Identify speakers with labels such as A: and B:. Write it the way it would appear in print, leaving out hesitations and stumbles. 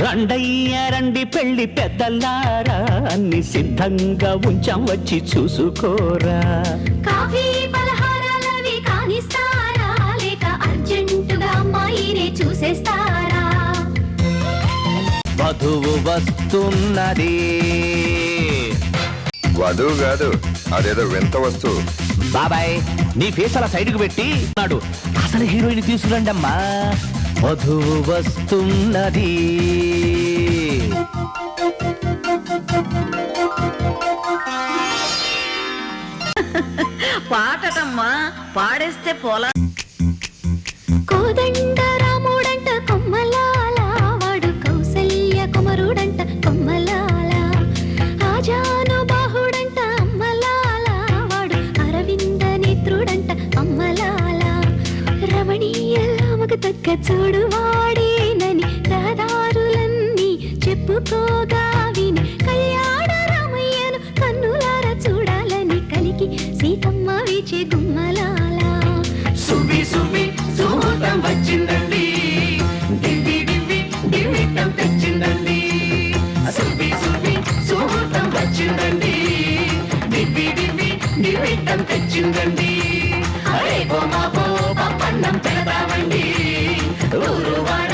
A: రండయ్య రండి పెళ్లి పెద్దలారా అన్ని సిద్ధంగా ఉంచాం వచ్చి చూసుకోరా.
B: కాఫీ పలహారాలవి కానిస్తారా లేక అర్జెంటుగా అమ్మాయినే చూసేస్తారా?
A: వధువు వస్తున్నది.
C: వధువు కాదు, అదేదో వింత వస్తువు.
A: బాబాయ్ నీ ఫేస్ అలా సైడ్కు పెట్టి నాడు అసలు హీరోయిన్ తీసుకురండి అమ్మా. వధువు వస్తున్నది.
D: పాటటమ్మా పాడేస్తే పోలా.
B: కోదండ రాముడంట కొమ్మలాల వాడు కౌసల్య కుమరుడంట కొమ్మలాల. ఆజాను బాహుడంట అమ్మలాల వాడు అరవింద నేత్రుడంట అమ్మలాల. రమణీయలామకు తగ్గ చూడు వాడేనని రహదారులన్నీ చెప్పుకోగా విని కళ్యాణ రామయ్యను కన్నులార చూడాలని కలికి సీతమ్మ వీచే గుమ్మలాల.
A: సువి సువి సుహూర్తం వచ్చిందండి, దివ్వి దివ్వి దివ్విట్టం తెచ్చిందండి. సువి సువి సుహూర్తం వచ్చిందండి, దివ్వి దివ్వి దివ్విట్టం తెచ్చిందండి. అరే గోమా పో పప్పన్నం పెడతామండి ఊరు వాడ